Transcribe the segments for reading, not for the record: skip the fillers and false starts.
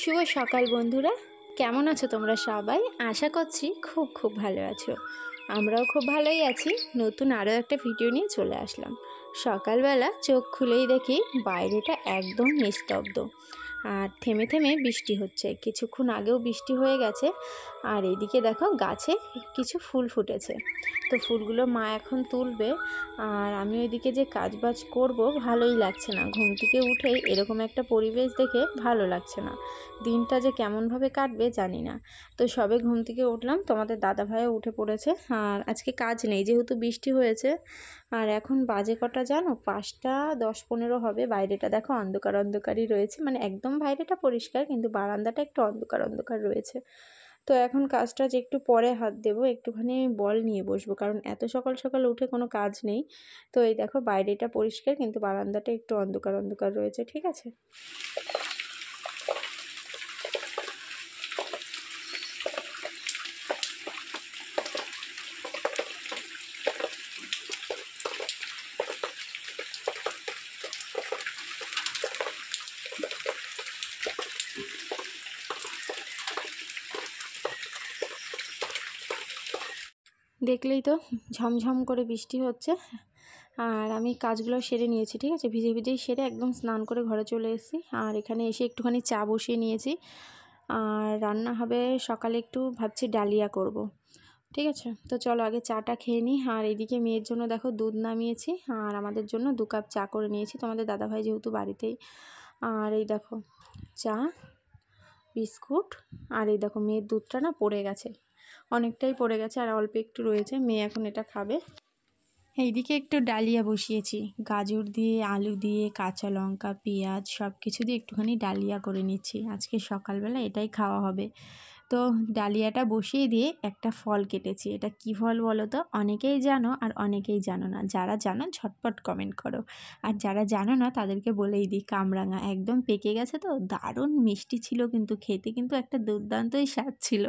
শুভ সকাল বন্ধুরা, কেমন আছো তোমরা সবাই? আশা করছি খুব ভালো আছো। আমরাও খুব ভালোই আছি। নতুন আরও একটা ভিডিও নিয়ে চলে আসলাম। সকালবেলা চোখ খুলেই দেখি বাইরেটা একদম নিস্তব্ধ, আর থেমে থেমে বৃষ্টি হচ্ছে। কিছুক্ষণ আগেও বৃষ্টি হয়ে গেছে। আর এইদিকে দেখো গাছে কিছু ফুল ফুটেছে, তো ফুলগুলো মা এখন তুলবে। আর আমি ওইদিকে যে কাজবাজ করব ভালোই লাগছে না। ঘুম থেকে উঠেই এরকম একটা পরিবেশ দেখে ভালো লাগছে না। দিনটা যে কেমনভাবে কাটবে জানি না। তো সবে ঘুম থেকে উঠলাম, তোমাদের দাদাভাইও উঠে পড়েছে। আর আজকে কাজ নেই যেহেতু বৃষ্টি হয়েছে। আর এখন বাজে কটা জানো? 5টা 10-15 হবে। বাইরেটা দেখো অন্ধকারই রয়েছে, মানে একদম বাইরেটা পরিষ্কার কিন্তু বারান্দাটা একটু অন্ধকার রয়েছে। তো এখন কাজটা যে একটু পরে হাত দেবো, একটুখানি বল নিয়ে বসবো, কারণ এত সকাল সকাল উঠে কোনো কাজ নেই। তো এই দেখো বাইরেটা পরিষ্কার কিন্তু বারান্দাটা একটু অন্ধকার রয়েছে। ঠিক আছে। দেখলেই তো ঝমঝম করে বৃষ্টি হচ্ছে। আর আমি কাজগুলো সেরে নিয়েছি, ঠিক আছে। ভিজেই সেরে একদম স্নান করে ঘরে চলে এসেছি। আর এখানে এসে একটুখানি চা বসিয়ে নিয়েছি। আর রান্না হবে সকালে, একটু ভাবছি ডালিয়া করব। ঠিক আছে, তো চলো আগে চাটা খেয়ে নিই। আর এদিকে মেয়ের জন্য দেখো দুধ নামিয়েছি, আর আমাদের জন্য 2 কাপ চা করে নিয়েছি, তোমাদের দাদাভাই যেহেতু বাড়িতেই। আর এই দেখো চা, বিস্কুট। আর এই দেখো মেয়ের দুধটা না পড়ে গেছে, অনেকটাই পড়ে গেছে, আর অল্প একটু রয়েছে। মেয়ে এখন এটা খাবে। এইদিকে একটু ডালিয়া বসিয়েছি, গাজর দিয়ে, আলু দিয়ে, কাঁচা লঙ্কা, পেঁয়াজ সব কিছু দিয়ে একটুখানি ডালিয়া করে নিচ্ছি। আজকে সকালবেলা এটাই খাওয়া হবে। তো ডালিয়াটা বসিয়ে দিয়ে একটা ফল কেটেছি। এটা কি ফল বলো তো? অনেকেই জানো আর অনেকেই জানো না। যারা জানো ঝটপট কমেন্ট করো, আর যারা জানো না তাদেরকে বলেই দিই, কামরাঙা। একদম পেকে গেছে, তো দারুণ মিষ্টি ছিল, কিন্তু খেতে কিন্তু একটা দুর্দান্তই স্বাদ ছিল।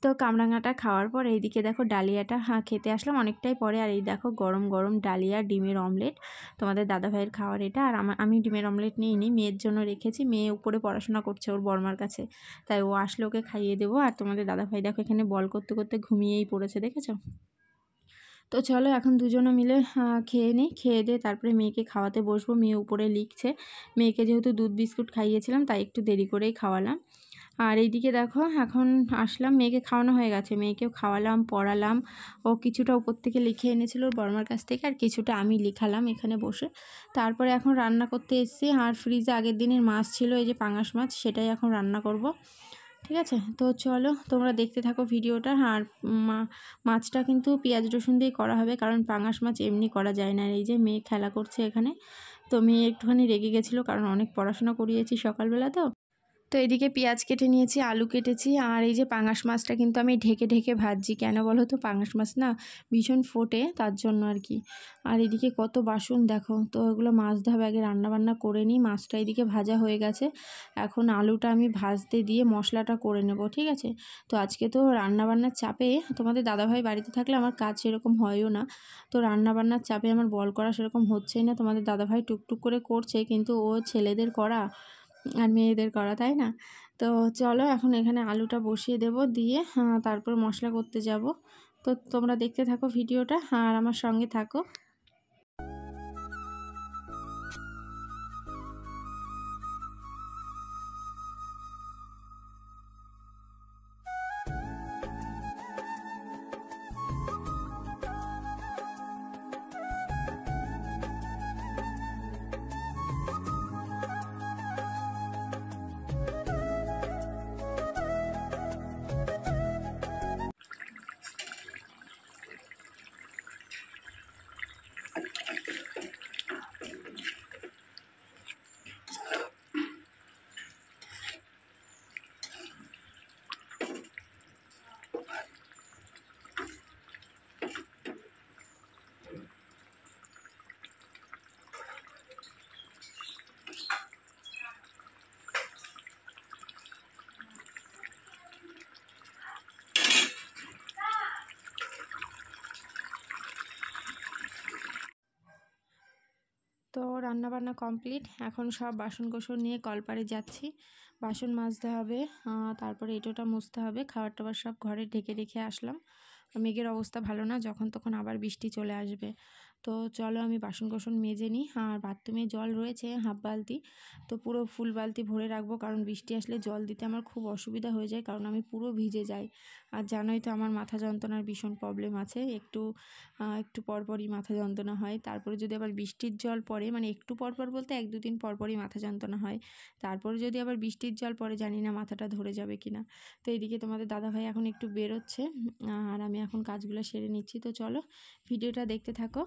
তো কামরাঙাটা খাওয়ার পর এইদিকে দেখো ডালিয়াটা খেতে আসলাম অনেকটাই পরে। আর এই দেখো গরম গরম ডালিয়া, ডিমের অমলেট, তোমাদের দাদাভাইয়ের খাওয়ার এটা। আর আমি ডিমের অমলেট নিইনি, মেয়ের জন্য রেখেছি। মেয়ে উপরে পড়াশোনা করছে ওর বর্মার কাছে, তাই ও আসলে ওকে খাইয়ে দেবো। আর তোমাদের দাদাভাই দেখো এখানে বল করতে করতে ঘুমিয়েই পড়েছে, দেখেছো? তো চলো এখন দুজনে মিলে খেয়ে নিই। খেয়ে দিয়ে তারপরে মেয়েকে খাওয়াতে বসবো। মেয়ে উপরে লিখছে। মেয়েকে যেহেতু দুধ বিস্কুট খাইয়েছিলাম তাই একটু দেরি করেই খাওয়ালাম। আর এইদিকে দেখো এখন আসলাম, মেয়েকে খাওয়ানো হয়ে গেছে, মেয়েকেও খাওয়ালাম, পড়ালাম। ও কিছুটা উপর থেকে লিখে এনেছিল ওর বর্মার কাছ থেকে, আর কিছুটা আমি লিখালাম এখানে বসে। তারপরে এখন রান্না করতে এসেছি। আর ফ্রিজে আগের দিনের মাছ ছিল, এই যে পাঙাশ মাছ, সেটাই এখন রান্না করব। ঠিক আছে, তো চলো তোমরা দেখতে থাকো ভিডিওটা। আর মাছটা কিন্তু পেঁয়াজ রসুন দিয়ে করা হবে, কারণ পাঙাশ মাছ এমনি করা যায় না। এই যে মেয়ে খেলা করছে এখানে, তো মেয়ে একটুখানি রেগে গেছিলো, কারণ অনেক পড়াশোনা করিয়েছি সকালবেলা। তো এদিকে পেঁয়াজ কেটে নিয়েছি, আলু কেটেছি। আর এই যে পাঙাশ মাছটা কিন্তু আমি ঢেকে ঢেকে ভাজছি, কেন বলো তো? পাঙাশ মাছ না ভীষণ ফোটে, তার জন্য আর কি। আর এদিকে কত বাসন দেখো, তো এগুলো মাজতে হবে। আগে রান্নাবান্না করে নিই। মাছটা এদিকে ভাজা হয়ে গেছে, এখন আলুটা আমি ভাজতে দিয়ে মশলাটা করে নেব। ঠিক আছে, তো আজকে তো রান্নাবান্নার চাপে, তোমাদের দাদাভাই বাড়িতে থাকলে আমার কাজ সেরকম হয়ও না। তো রান্নাবান্নার চাপে আমার বল করা সেরকম হচ্ছেই না। তোমাদের দাদাভাই টুকটুক করে করছে, কিন্তু ও ছেলেদের করা আর মেয়েদের করা, তাই না? তো চলো এখন এখানে আলুটা বসিয়ে দেব, দিয়ে তারপর মশলা করতে যাব। তো তোমরা দেখতে থাকো ভিডিওটা আর আমার সঙ্গে থাকো। তো রান্নাবান্না কমপ্লিট, এখন সব বাসন কোসন নিয়ে কলপারে যাচ্ছি। বাসন মাজতে হবে, তারপরে এঁটোটা মুছতে হবে। খাবার টাবার সব ঘরে ঢেকে রেখে আসলাম। মেঘের অবস্থা ভালো না, যখন তখন আবার বৃষ্টি চলে আসবে। তো চলো আমি বাসন কোসন মেজে নিই। আর বাথরুমে জল রয়েছে হাফ বালতি, তো পুরো ফুল বালতি ভরে রাখবো, কারণ বৃষ্টি আসলে জল দিতে আমার খুব অসুবিধা হয়ে যায়, কারণ আমি পুরো ভিজে যাই। আর জানোই তো আমার মাথা যন্ত্রণার ভীষণ প্রবলেম আছে, একটু পরপরই মাথা যন্ত্রণা হয়। তারপরে যদি আবার বৃষ্টির জল পড়ে, মানে একটু পরপর বলতে 1-2 দিন পরপরই মাথা যন্ত্রণা হয়। তারপরে যদি আবার বৃষ্টির জল পড়ে, জানি না মাথাটা ধরে যাবে কিনা। তো এইদিকে তোমাদের দাদাভাই এখন একটু বেরোচ্ছে, আর আমি এখন কাজগুলো সেরে নিচ্ছি। তো চলো ভিডিওটা দেখতে থাকো।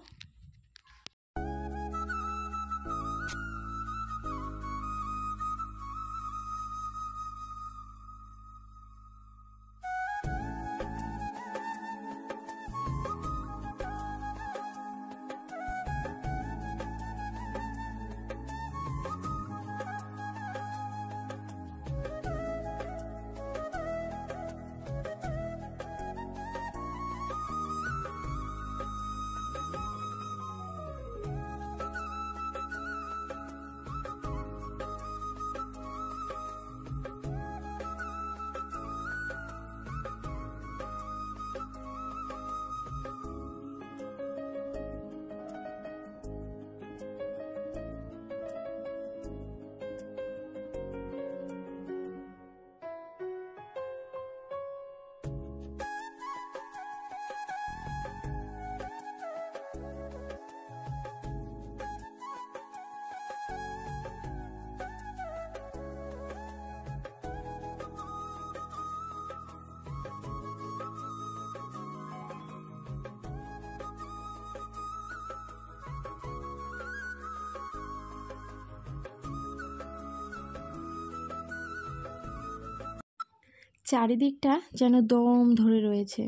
চারিদিকটা যেন দম ধরে রয়েছে,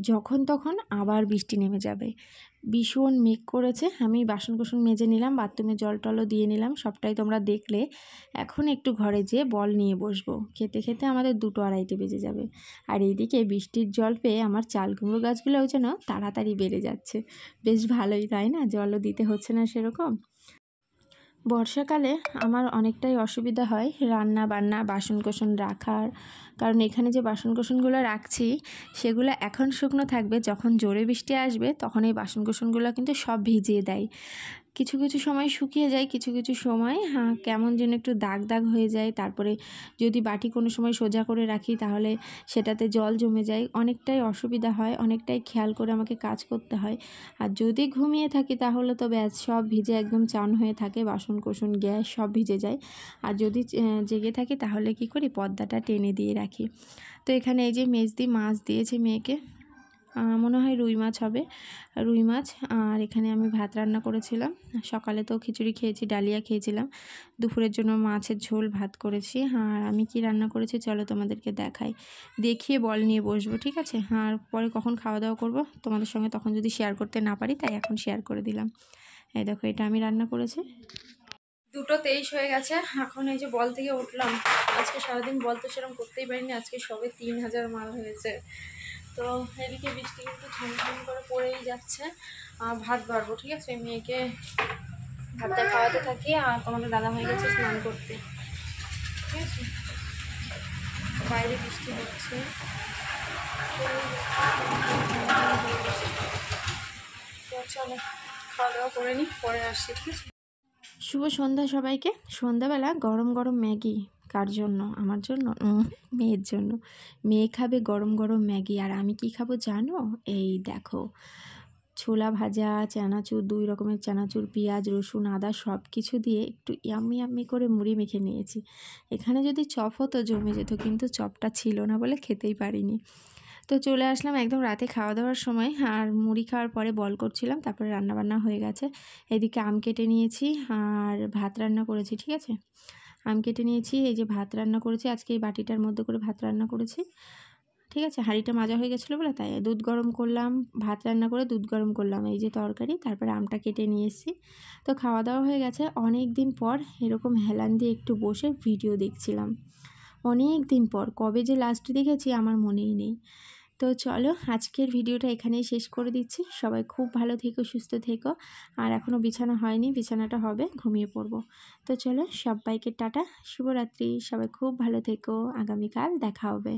যখন তখন আবার বৃষ্টি নেমে যাবে। ভীষণ মেঘ করেছে। আমি বাসন কোসন মেজে নিলাম, বাথরুমে জল টলও দিয়ে নিলাম, সবটাই তোমরা দেখলে। এখন একটু ঘরে যেয়ে বল নিয়ে বসবো। খেতে খেতে আমাদের 2-2:30 বেজে যাবে। আর এইদিকে বৃষ্টির জল পেয়ে আমার চাল কুমড়ো গাছগুলোও যেন তাড়াতাড়ি বেড়ে যাচ্ছে। বেশ ভালোই, তাই না? জলও দিতে হচ্ছে না সেরকম। বর্ষাকালে আমার অনেকটাই অসুবিধা হয় রান্না বান্না বাসন কোসন রাখার, কারণ এখানে যে বাসন কোসনগুলো রাখছি সেগুলো এখন শুকনো থাকবে, যখন জোরে বৃষ্টি আসবে তখন এই বাসন কোসনগুলো কিন্তু সব ভিজিয়ে দেয়। কিছু কিছু সময় শুকিয়ে যায়, কিছু কিছু সময় কেমন যেন একটু দাগ দাগ হয়ে যায়। তারপরে যদি বাটি কোনো সময় সোজা করে রাখি তাহলে সেটাতে জল জমে যায়, অনেকটাই অসুবিধা হয়, অনেকটাই খেয়াল করে আমাকে কাজ করতে হয়। আর যদি ঘুমিয়ে থাকি তাহলে তো ব্যাস সব ভিজে একদম চান হয়ে থাকে, বাসন কোসন গ্যাস সব ভিজে যায়। আর যদি জেগে থাকি তাহলে কি করি, পর্দাটা টেনে দিয়ে রাখি। তো এখানে এই যে মেজদি মাছ দিয়েছে মেয়েকে, মনে হয় রুই মাছ হবে, রুই মাছ। আর এখানে আমি ভাত রান্না করেছিলাম, সকালে তো খিচুড়ি খেয়েছি, ডালিয়া খেয়েছিলাম। দুপুরের জন্য মাছের ঝোল ভাত করেছি। আর আমি কি রান্না করেছি চলো তোমাদেরকে দেখাই, দেখিয়ে বল নিয়ে বসবো, ঠিক আছে? আর পরে কখন খাওয়া দাওয়া করবো তোমাদের সঙ্গে তখন যদি শেয়ার করতে না পারি, তাই এখন শেয়ার করে দিলাম। এই দেখো, এটা আমি রান্না করেছি। 2:23 হয়ে গেছে, এখন এই যে বল থেকে উঠলাম। আজকে সারাদিন বল তো সেরকম করতেই পারিনি, আজকে সবে 3000 মাল হয়েছে। তো এদিকে বৃষ্টি কিন্তু ঝমঝম করে পড়েই যাচ্ছে। ভাত বাড়বো, ঠিক আছে? মেয়েকে ভাতটা খাওয়াতে থাকি, আর তোমাদের দাদা হয়ে গেছে স্নান করতে, ঠিক আছে? বাইরে বৃষ্টি হচ্ছে, চলো খাওয়া দাওয়া করে নিই, পরে আসছি, ঠিক আছে? শুভ সন্ধ্যা সবাইকে। সন্ধ্যাবেলা গরম গরম ম্যাগি। কার জন্য? আমার জন্য, মেয়ের জন্য। মেয়ে খাবে গরম গরম ম্যাগি, আর আমি কি খাবো জানো? এই দেখো, ছোলা ভাজা, চানাচুর, 2 রকমের চানাচুর, পেঁয়াজ রসুন আদা সব কিছু দিয়ে একটু ইয়াম্মি ইয়াম্মি করে মুড়ি মেখে নিয়েছি। এখানে যদি চপ হতো জমে যেত, কিন্তু চপটা ছিল না বলে খেতেই পারিনি। তো চলে আসলাম একদম রাতে খাওয়া দাওয়ার সময়, আর মুড়ি খাওয়ার পরে বল করছিলাম, তারপরে রান্নাবান্না হয়ে গেছে। এদিকে আম কেটে নিয়েছি আর ভাত রান্না করেছি, ঠিক আছে? আম কেটে নিয়েছি, এই যে ভাত রান্না করেছি, আজকে এই বাটিটার মধ্যে করে ভাত রান্না করেছি, ঠিক আছে? হাঁড়িটা মাজা হয়ে গেছিলো বলে তাই দুধ গরম করলাম, ভাত রান্না করে দুধ গরম করলাম, এই যে তরকারি, তারপরে আমটা কেটে নিয়ে এসেছি। তো খাওয়া দাওয়া হয়ে গেছে। অনেক দিন পর এরকম হেলান দিয়ে একটু বসে ভিডিও দেখছিলাম, অনেক দিন পর, কবে যে লাস্ট দেখেছি আমার মনেই নেই। তো চলো আজকের ভিডিওটা এখানেই শেষ করে দিচ্ছি। সবাই খুব ভালো থেকো, সুস্থ থেকো। আর এখনও বিছানা হয়নি, বিছানাটা হবে, ঘুমিয়ে পড়বো। তো চলো সবাইকে টাটা, শুভরাত্রি। সবাই খুব ভালো থেকো, আগামীকাল দেখা হবে।